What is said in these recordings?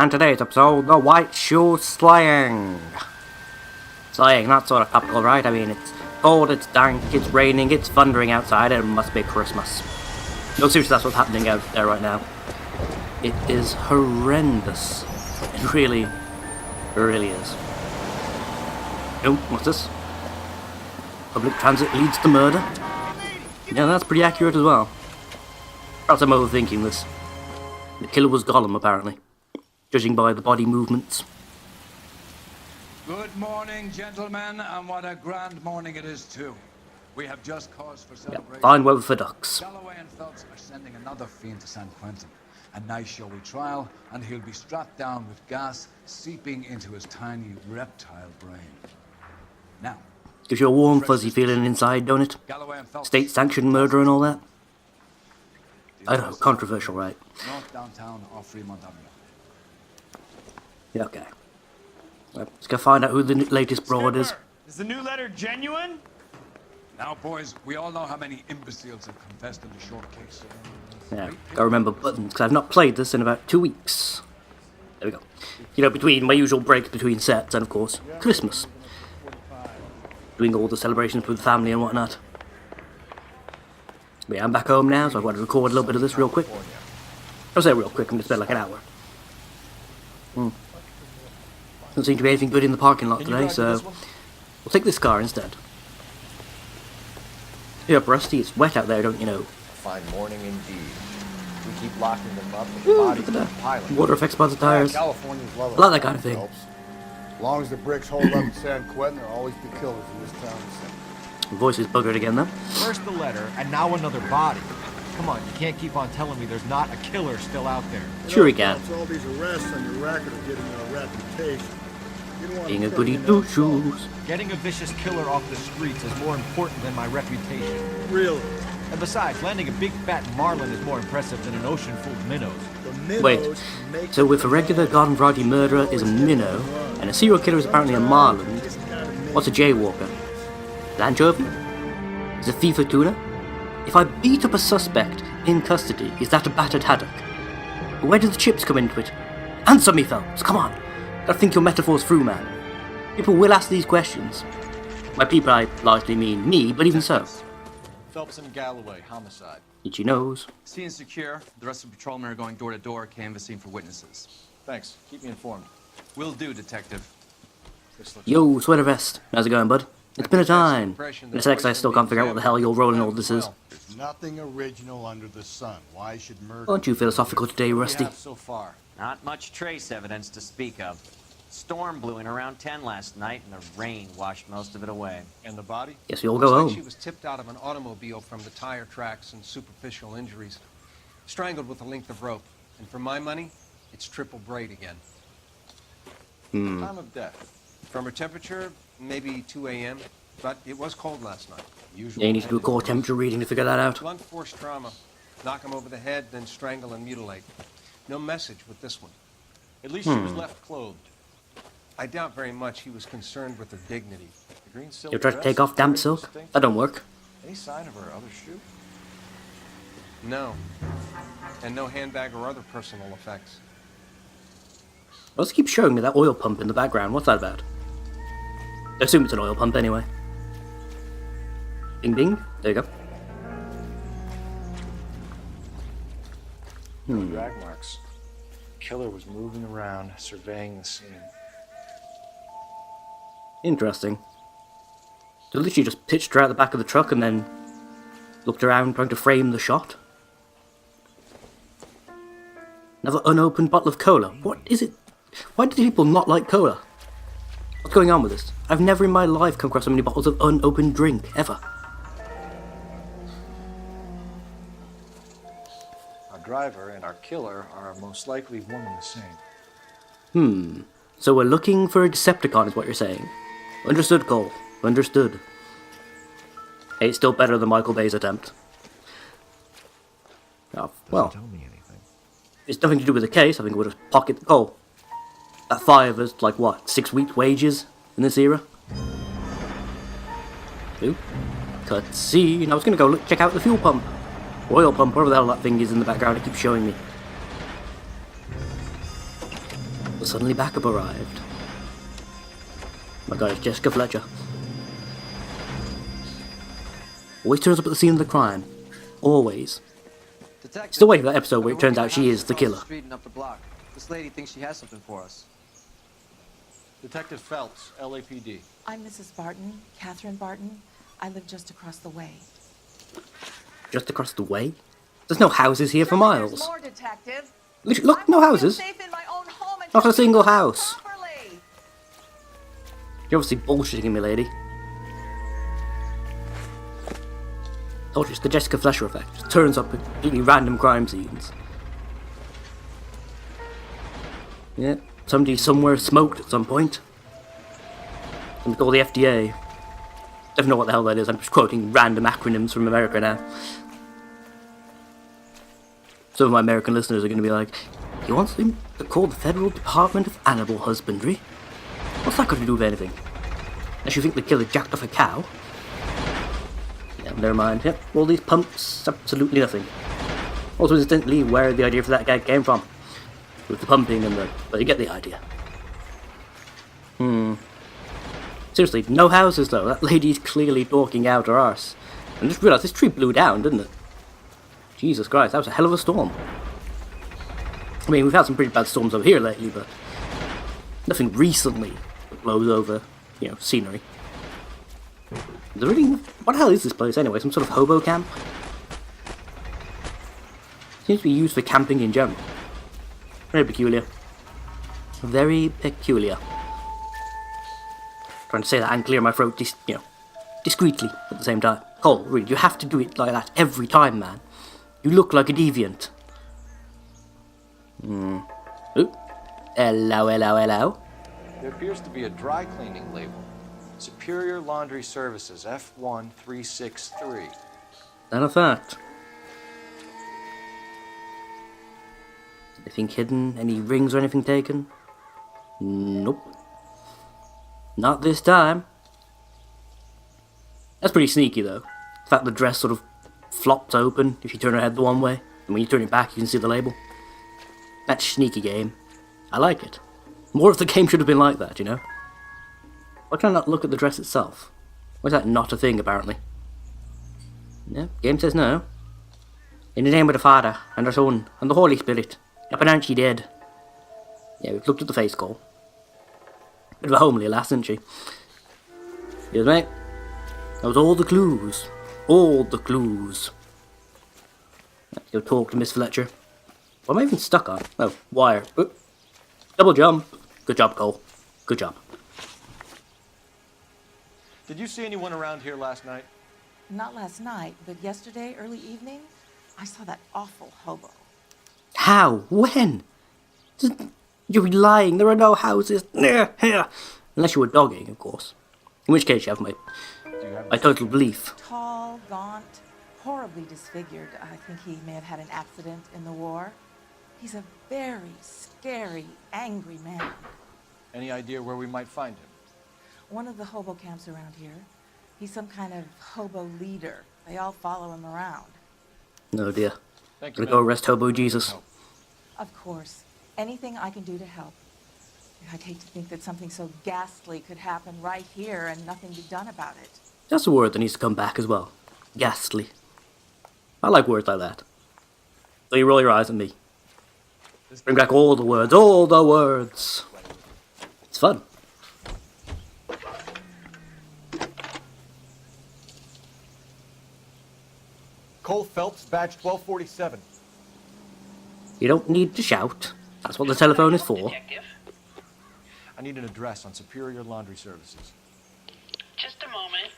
And today's episode, the white shoe slaying. Slaying, not sort of topical, right? I mean, it's cold, it's dank, it's raining, it's thundering outside, and it must be Christmas. No, seriously, that's what's happening out there right now. It is horrendous. It really is. Oh, what's this? Public transit leads to murder? Yeah, that's pretty accurate as well. Perhaps I'm overthinking this. The killer was Gollum, apparently. Judging by the body movements. Good morning, gentlemen, and what a grand morning it is, too. We have just cause for celebration. Yeah, fine weather for ducks. Galloway and Phelps are sending another fiend to San Quentin. A nice showy trial, and he'll be strapped down with gas seeping into his tiny reptile brain. Now, gives you a warm, fuzzy feeling inside, don't it? State-sanctioned murder and all that. I know, controversial, right? North downtown or Fremont Avenue. Yeah, okay. Well, let's go find out who the latest broad is. Is the new letter genuine? Now, boys, we all know how many imbeciles have confessed in the short case. Yeah, gotta remember buttons, because I've not played this in about 2 weeks. There we go. You know, between my usual breaks between sets and, of course, Christmas. Doing all the celebrations with the family and whatnot. But yeah, I'm back home now, so I've got to record a little bit of this real quick. I'll say real quick, I'm going to spend like an hour. Doesn't seem to be anything good in the parking lot today, so we'll take this car instead. Yeah, Rusty, it's wet out there, don't you know? Fine morning indeed. We keep locking them up, and the bodies are piling. Water affects spots of tires. Californians love I like that kind of thing. As long as the bricks hold up in San Quentin, there'll always be killers in this town. My voice is buggered again, though. First the letter, and now another body. Come on, you can't keep on telling me there's not a killer still out there. Sure he can. All these arrests on your record are getting a reputation. Being a goody two-shoes. Getting a vicious killer off the streets is more important than my reputation. Really? And besides, landing a big fat marlin is more impressive than an ocean full of minnows. Wait, so if a regular garden variety murderer is a minnow, and a serial killer is apparently a marlin, what's a jaywalker? An anchovy? Is a thief a tuna? If I beat up a suspect in custody, is that a battered haddock? Where do the chips come into it? Answer me, Phelps, come on! Gotta think your metaphors through, man. People will ask these questions. By people I largely mean me, but even so. Phelps and Galloway, homicide. Itchy nose. Scene secure. The rest of the patrolmen are going door to door, canvassing for witnesses. Thanks. Keep me informed. Will do, Detective. Yo, sweater vest. How's it going, bud? It's been a time. In a sec, I still can't figure out what the hell you're rolling all this is. There's nothing original under the sun. Why should murder... Aren't you philosophical today, Rusty? So far. Not much trace evidence to speak of. Storm blew in around 10 last night, and the rain washed most of it away. And the body? Guess we all go home. She was tipped out of an automobile from the tire tracks and superficial injuries. Strangled with a length of rope. And for my money, it's triple braid again. Time of death. From her temperature, maybe 2 a.m., but it was cold last night. Yeah, you need to do a core temperature reading to figure that out. Blunt force trauma. Knock him over the head, then strangle and mutilate. No message with this one. At least she was left clothed. I doubt very much he was concerned with her dignity. The green silk You try to dress, take off damp silk? distinct. That don't work. Any sign of her other shoe? No. And no handbag or other personal effects. Let's keep showing me that oil pump in the background. What's that about? I assume it's an oil pump anyway. Bing bing. There you go. Drag marks. Killer was moving around, surveying the scene. Interesting. So literally just pitched her out the back of the truck and then looked around trying to frame the shot. Another unopened bottle of cola. What is it? Why do people not like cola? What's going on with this? I've never in my life come across so many bottles of unopened drink, ever. Our driver and our killer are most likely one and the same. So we're looking for a Decepticon is what you're saying. Understood, Cole. Understood. Hey, it's still better than Michael Bay's attempt. Oh, well. Tell me anything. It's nothing to do with the case. I think we'll just pocket the coal. That 5 is like what, 6 weeks' wages in this era? Ooh. Cutscene. I was gonna go look, check out the fuel pump. Oil pump, whatever the hell that thing is in the background, it keeps showing me. But suddenly backup arrived. Oh my god, it's Jessica Fletcher. Always turns up at the scene of the crime. Always. Detective, Still waiting for that episode I've where been it turns working out she on is the across killer. Street and up the block. This lady thinks she has something for us. Detective Phelps, LAPD. I'm Mrs. Barton, Catherine Barton. I live just across the way. Just across the way? There's no houses here for miles. More, detective. Look, no houses. Safe in my own home Not a single house. properly. You're obviously bullshitting me, lady. Told you, it's the Jessica Fletcher effect. Just turns up at completely random crime scenes. Yeah, somebody somewhere smoked at some point. Something called the FDA. Don't know what the hell that is. I'm just quoting random acronyms from America now. Some of my American listeners are going to be like, "You want something called the Federal Department of Animal Husbandry? What's that got to do with anything? Unless you think the killer jacked off a cow?" Yeah, never mind. Yep, all these pumps, absolutely nothing. Also, incidentally, where the idea for that gag came from. With the pumping and the... Well, you get the idea. Seriously, no houses though. That lady's clearly talking out her arse. And just realised this tree blew down, didn't it? Jesus Christ, that was a hell of a storm. I mean, we've had some pretty bad storms over here lately, but... nothing recently that blows over, you know, scenery. Is there really... What the hell is this place anyway? Some sort of hobo camp? Seems to be used for camping in general. Very peculiar. Very peculiar. Trying to say that and clear my throat, you know, discreetly at the same time. Cole, really, you have to do it like that every time, man. You look like a deviant. Ooh. Hello, hello, hello. There appears to be a dry cleaning label. Superior Laundry Services, F1363. That a fact. Anything hidden? Any rings or anything taken? Nope. Not this time. That's pretty sneaky though. The fact the dress sort of flops open if you turn her head the one way, and when you turn it back you can see the label. That's sneaky game. I like it. More of the game should have been like that, you know? Why can I not look at the dress itself? Why is that not a thing, apparently? Yeah, game says no. In the name of the Father, and the Son, and the Holy Spirit, I pronounce ye dead. Yeah, we've looked at the face, Cole. Bit of a homely lass, isn't she? Yes, mate. That was all the clues. All the clues. Let's go talk to Miss Fletcher. What am I even stuck on? Oh, wire. Oop. Double jump. Good job, Cole. Good job. Did you see anyone around here last night? Not last night, but yesterday, early evening, I saw that awful hobo. How? When? You're lying. There are no houses near here. Unless you were dogging, of course. In which case you have my total belief. Tall, gaunt, horribly disfigured. I think he may have had an accident in the war. He's a very scary, angry man. Any idea where we might find him? One of the hobo camps around here. He's some kind of hobo leader. They all follow him around. No dear. Thank you, Gonna go arrest Hobo Jesus. Of course. Anything I can do to help. I'd hate to think that something so ghastly could happen right here and nothing be done about it. That's a word that needs to come back as well. Ghastly. I like words like that. So you roll your eyes at me. Bring back all the words. All the words. It's fun. Cole Phelps, badge 1247. You don't need to shout. That's what the telephone is for. I need an address on Superior Laundry Services. Just a moment.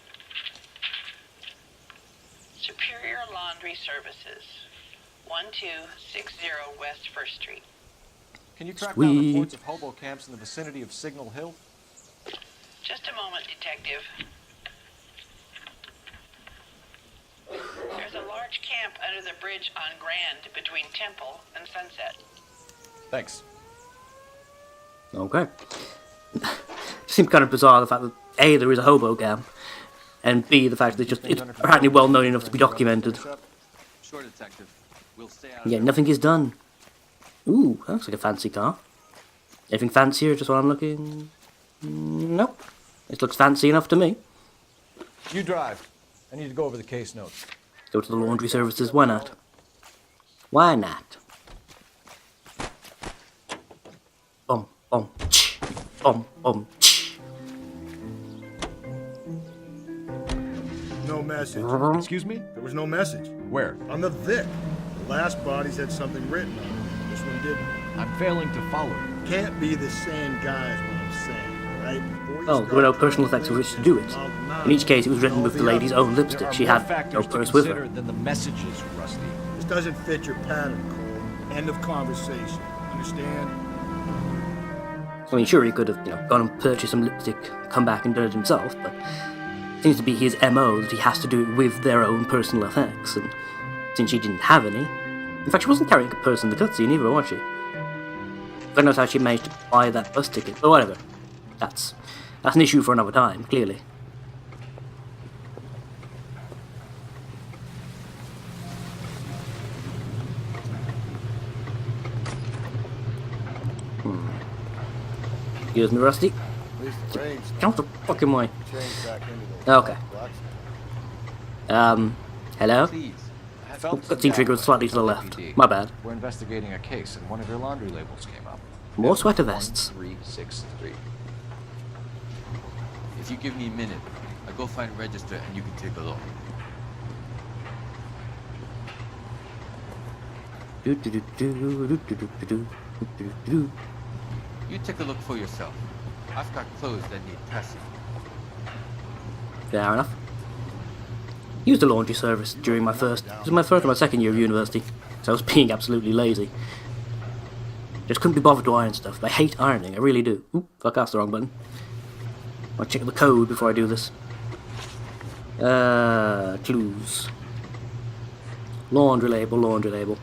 Superior Laundry Services, 1260 West 1st Street. Can you track down Sweet. reports of hobo camps in the vicinity of Signal Hill? Just a moment, Detective. There's a large camp under the bridge on Grand between Temple and Sunset. Thanks. Okay. It seems kind of bizarre the fact that A, there is a hobo camp, and B, the fact that it's apparently well known enough to be documented. Sure, Detective. We'll stay out. Yeah, nothing is done. Ooh, that looks like a fancy car. Anything fancier, just while I'm looking? Nope. This looks fancy enough to me. You drive. I need to go over the case notes. Go to the laundry services, why not? Why not? Boom, boom, ch. Boom, boom, ch. No message. Excuse me? There was no message. Where? On the Vic. The last bodies had something written on it. This one didn't. I'm failing to follow you. Can't be the same guy is what I'm saying, right? Before you Oh, there were no start personal trying effects to with which to do it. In each case, it was written with the lady's own lipstick. There are She more had no factors to purse with her. consider than the messages, Rusty. This doesn't fit your pattern, Cole. End of conversation. Understand? I mean, sure, he could have, gone and purchased some lipstick, come back and done it himself, but it seems to be his MO that he has to do it with their own personal effects, and since she didn't have any... In fact, she wasn't carrying a purse in the cutscene either, was she? God knows how she managed to buy that bus ticket, but whatever. That's an issue for another time, clearly. Excuse me, Rusty. At least the brains Get out the fucking way. changed back into those Okay. blocks. Hello? Please. Oh, cutscene trigger was slightly to the left. My bad. We're investigating a case, and one of your laundry labels came up. More sweater vests. 1363. If you give me a minute, I'll go find a register and you can take a look. You take a look for yourself. I've got clothes that need pressing. Fair enough. Used a laundry service during my first... It was my first or my second year of university, so I was being absolutely lazy. Just couldn't be bothered to iron stuff. I hate ironing, I really do. Oop, fuck, that's the wrong button. I'll check the code before I do this. Clues. Laundry label, laundry label.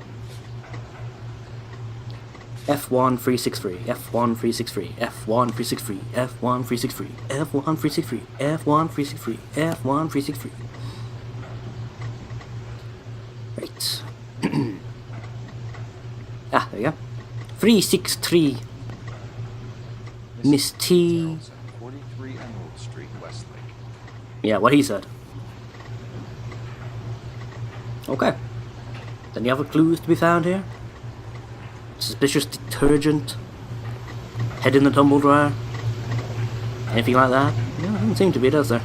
F1363, F1363, F1363, F1363, F1363, F1363, F1363. Right. Ah, there you go. 363. Miss T. 43 Emerald Street, Westlake. Yeah, what he said. Okay. Any other clues to be found here? Suspicious detergent? Head in the tumble dryer? Anything like that? No, doesn't seem to be, does there?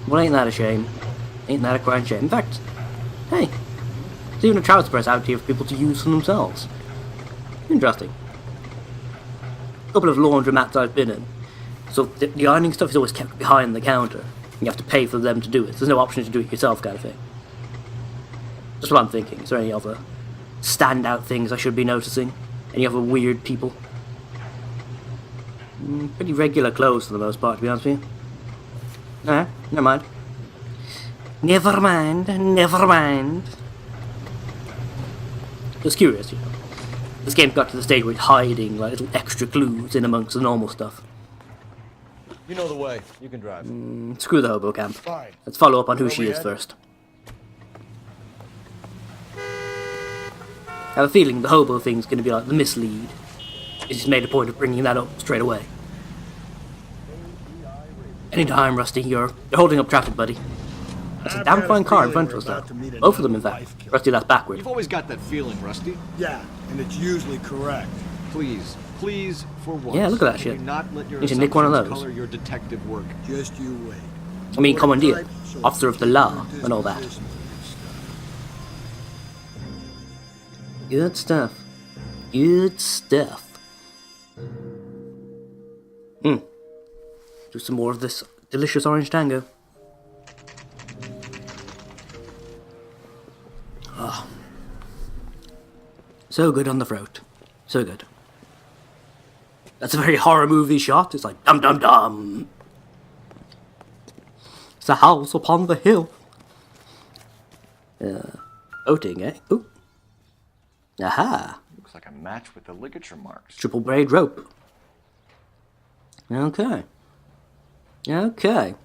Well, ain't that a shame? Ain't that a crying shame? In fact, hey, there's even a trout press out here for people to use for themselves. Interesting. A couple of laundromats I've been in. So the ironing stuff is always kept behind the counter. You have to pay for them to do it. There's no option to do it yourself, kind of thing. Just what I'm thinking. Is there any other standout things I should be noticing? Any other weird people? Pretty regular clothes for the most part, to be honest with you. Alright, never mind. Never mind, never mind. Just curious, you know. This game got to the stage where it's hiding like little extra clues in amongst the normal stuff. You know the way. You can drive. Screw the hobo camp. Fine. Let's follow up on who Where she we is headed? first. I have a feeling the hobo thing's going to be like the mislead. It's just made a point of bringing that up straight away. Anytime, Rusty, you're holding up traffic, buddy. That's a I've damn got a fine car in feeling front of us, we're about to though. meet Both of them, in another fact. wife killer. Rusty, that's backward. You've always got that feeling, Rusty. Yeah, and it's usually correct. Please, please, for once. Yeah, look at that can shit. you not let your You should nick one of assumptions those. color your detective work. Just you wait. I mean, commandeer, Type, so officer of the law, your and all that. disposition to this stuff. Good stuff. Good stuff. Do some more of this delicious orange tango. Oh. So good on the throat. So good. That's a very horror movie shot. It's like dum dum dum. It's a house upon the hill. Voting, eh? Ooh. Aha. Looks like a match with the ligature marks. Triple braid rope. Okay. Okay.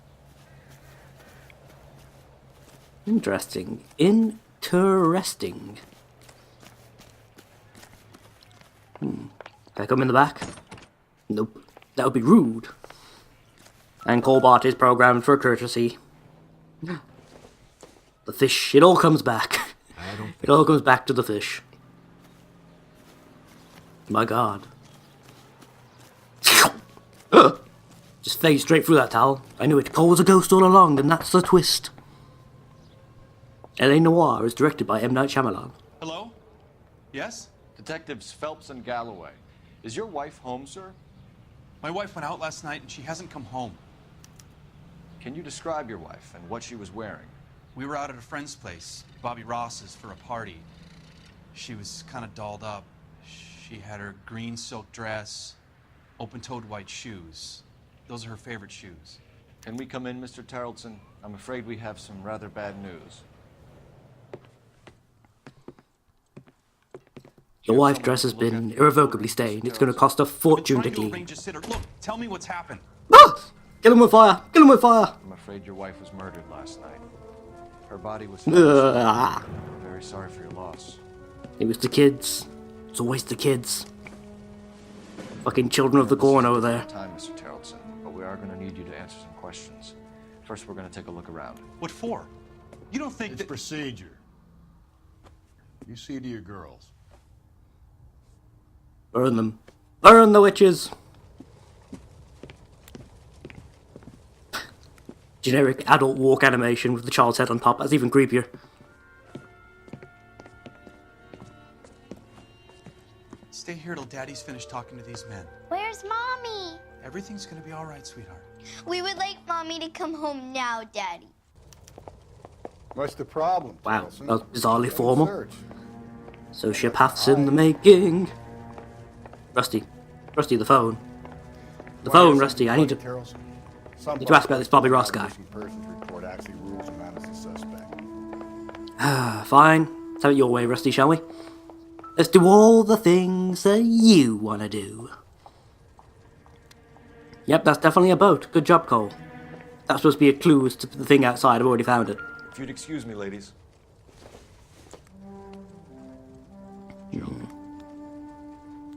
Interesting. Interesting. Can I come in the back? Nope. That would be rude. And Cobalt is programmed for courtesy. The fish, it all comes back. It all comes back to the fish. My god. Just phased straight through that towel. I knew it. Cole was a ghost all along, and that's the twist. L.A.Noire is directed by M. Night Shyamalan. Hello? Yes? Detectives Phelps and Galloway. Is your wife home, sir? My wife went out last night and she hasn't come home. Can you describe your wife and what she was wearing? We were out at a friend's place, Bobby Ross's, for a party. She was kind of dolled up. She had her green silk dress, open-toed white shoes. Those are her favorite shoes. Can we come in, Mr. Tarleton? I'm afraid we have some rather bad news. Your wife's dress has been irrevocably stained. It's going to cost a fortune to clean. Look, tell me what's happened. Ah! Kill him with fire! Kill him with fire! I'm afraid your wife was murdered last night. Her body was found. I'm very sorry for your loss. It was the kids. It's always the kids. Fucking children of the corn over there. Time, Mr. Tarleton, but we are going to need you to answer some questions. First, we're going to take a look around. What for? You don't think It's procedure. You see to your girls. Burn them. Burn the witches! Generic adult walk animation with the child's head on top. That's even creepier. Stay here till Daddy's finished talking to these men. Where's Mommy? Everything's gonna be all right, sweetheart. We would like Mommy to come home now, Daddy. What's the problem? Wow, Wilson? that was bizarrely formal. Search. Sociopaths in the making. Rusty. Rusty, the phone. The phone, Rusty. I need to ask about this Bobby Ross guy. Report actually rules him out as a suspect. Fine. Let's have it your way, Rusty, shall we? Let's do all the things that you want to do. Yep, that's definitely a boat. Good job, Cole. That's supposed to be a clue as to the thing outside. I've already found it. If you'd excuse me, ladies.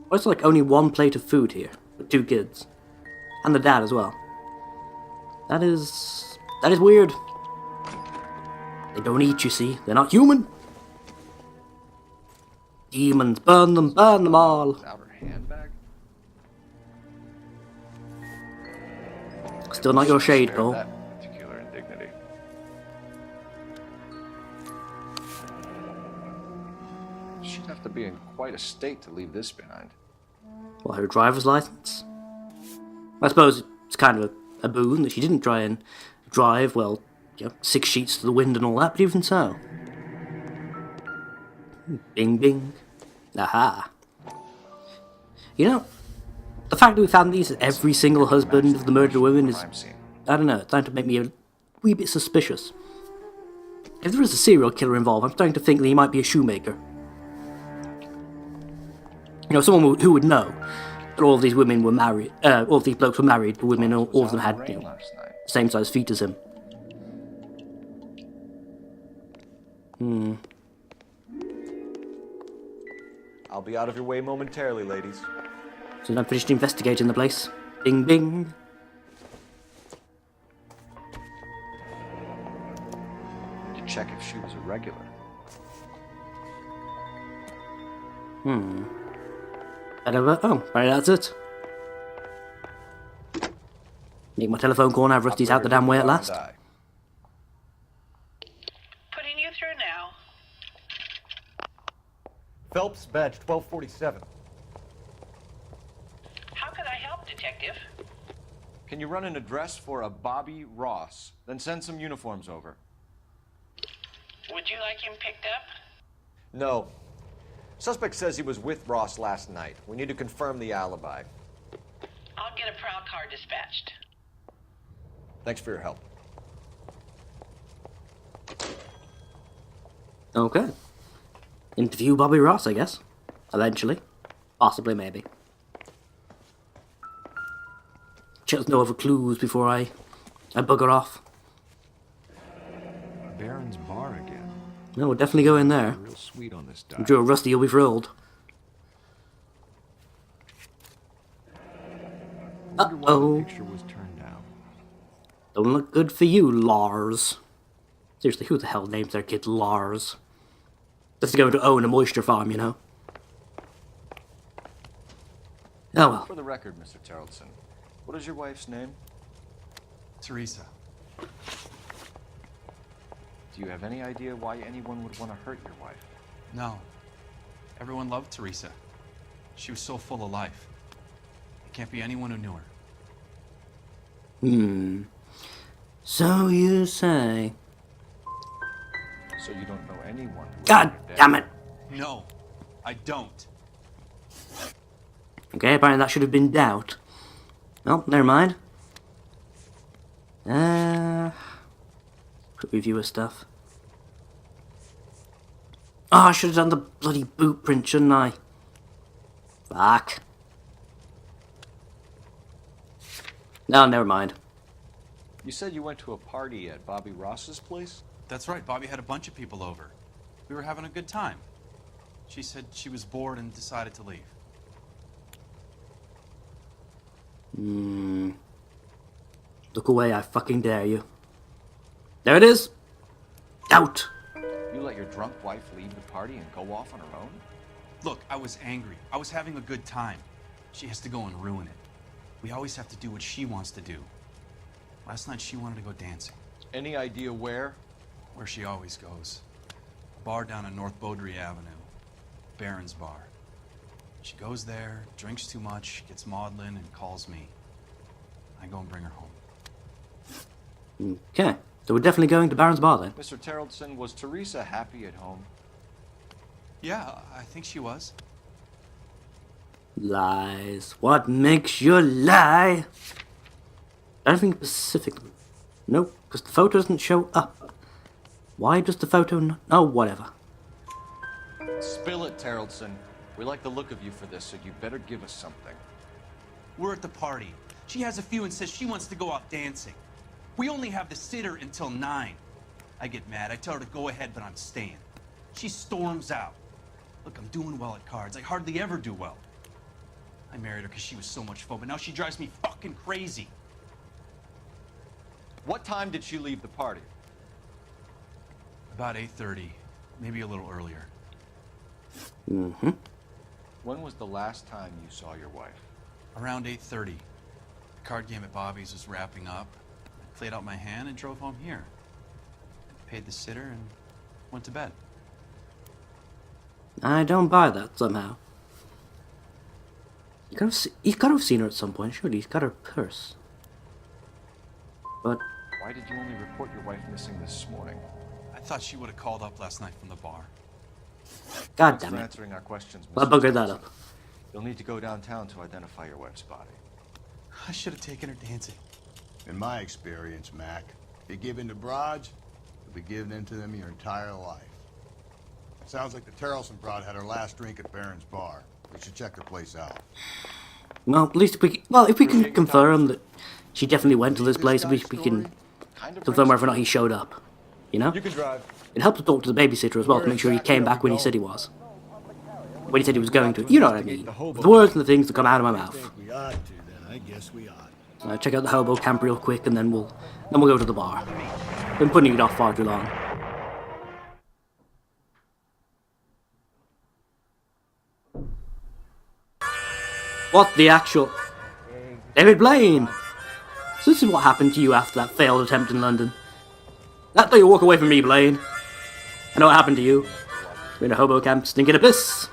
Why is there like only one plate of food here with two kids? And the dad as well. That is weird. They don't eat, you see. They're not human. Demons, burn them all. Out her handbag? Still not your shade, Cole. That particular indignity. She'd have to be in quite a state to leave this behind. Well, her driver's license? I suppose it's kind of a boon that she didn't try and drive, well, 6 sheets to the wind and all that, but even so. Bing, bing. Aha. You know, the fact that we found these at every single husband of the murdered women is, I don't know, it's starting to make me a wee bit suspicious. If there is a serial killer involved, I'm starting to think that he might be a shoemaker. You know, someone who would know that all of these women were married, all of these blokes were married, but women, all of them had, same size feet as him. I'll be out of your way momentarily, ladies. So I'm finished investigating the place. Bing, bing. To check if she was a regular. Oh, right, that's it. Need my telephone call now. Rusty's out the damn way at last. Putting you through now. Phelps, badge 1247. How could I help, Detective? Can you run an address for a Bobby Ross? Then send some uniforms over. Would you like him picked up? No. Suspect says he was with Ross last night. We need to confirm the alibi. I'll get a prowl car dispatched. Thanks for your help. Okay. Interview Bobby Ross, I guess. Eventually. Possibly, maybe. Check no other clues before I bugger off. Baron's bar again. No, we'll definitely go in there. Real sweet on this diet. I'm sure Rusty will be thrilled. Wonder why the picture was turned down. Don't look good for you, Lars. Seriously, who the hell names their kid Lars? Just going to own a moisture farm, you know? Oh well. For the record, Mr. Terrelson, what is your wife's name? Teresa. Do you have any idea why anyone would want to hurt your wife? No. Everyone loved Teresa. She was so full of life. It can't be anyone who knew her. So you say. So you don't know anyone who God damn it! No, I don't. Okay, apparently that should have been doubt. Oh, never mind. Quick review of stuff. Oh, I should have done the bloody boot print, shouldn't I? Fuck. No, never mind. You said you went to a party at Bobby Ross's place? That's right, Bobby had a bunch of people over. We were having a good time. She said she was bored and decided to leave. Look away, I fucking dare you. There it is! Out! You let your drunk wife leave the party and go off on her own? Look, I was angry. I was having a good time. She has to go and ruin it. We always have to do what she wants to do. Last night she wanted to go dancing. Any idea where? Where she always goes. A bar down on North Beaudry Avenue. Baron's Bar. She goes there, drinks too much, gets maudlin, and calls me. I go and bring her home. Okay, so we're definitely going to Baron's Bar then. Mr. Terrelson, was Teresa happy at home? Yeah, I think she was. Lies. What makes you lie? Anything specific? Nope, because the photo doesn't show up. Why does the photo not? Oh, whatever. Spill it, Terrelson. We like the look of you for this, so you better give us something. We're at the party. She has a few and says she wants to go out dancing. We only have the sitter until 9. I get mad. I tell her to go ahead, but I'm staying. She storms out. Look, I'm doing well at cards. I hardly ever do well. I married her because she was so much fun, but now she drives me fucking crazy. What time did she leave the party? About 8:30, maybe a little earlier. When was the last time you saw your wife? Around 8:30. The card game at Bobby's was wrapping up. I played out my hand and drove home here. Paid the sitter and went to bed. I don't buy that somehow. He's got to have seen her at some point. Surely he's got her purse. But why did you only report your wife missing this morning? I thought she would have called up last night from the bar. God damn for it. answering our questions, I buggered that up. You'll need to go downtown to identify your wife's body. I should have taken her dancing. In my experience, Mac, if you give in to broads, you'll be giving in to them your entire life. Sounds like the Terrelson broad had her last drink at Baron's Bar. We should check the place out. Well, at least if we can confirm that she definitely went to this place, we can confirm whether or not he showed up. You know? You can drive. It helped to talk to the babysitter as well to make sure he came back when he said he was. When he said he was going to. You know what I mean. The words and the things that come out of my mouth. We ought to, then. I guess we ought. Check out the hobo camp real quick, and then we'll go to the bar. Been putting it off far too long. What the actual... David Blaine! So this is what happened to you after that failed attempt in London. That day you walk away from me, Blaine. I know what happened to you. You're in a hobo camp, stinking abyss.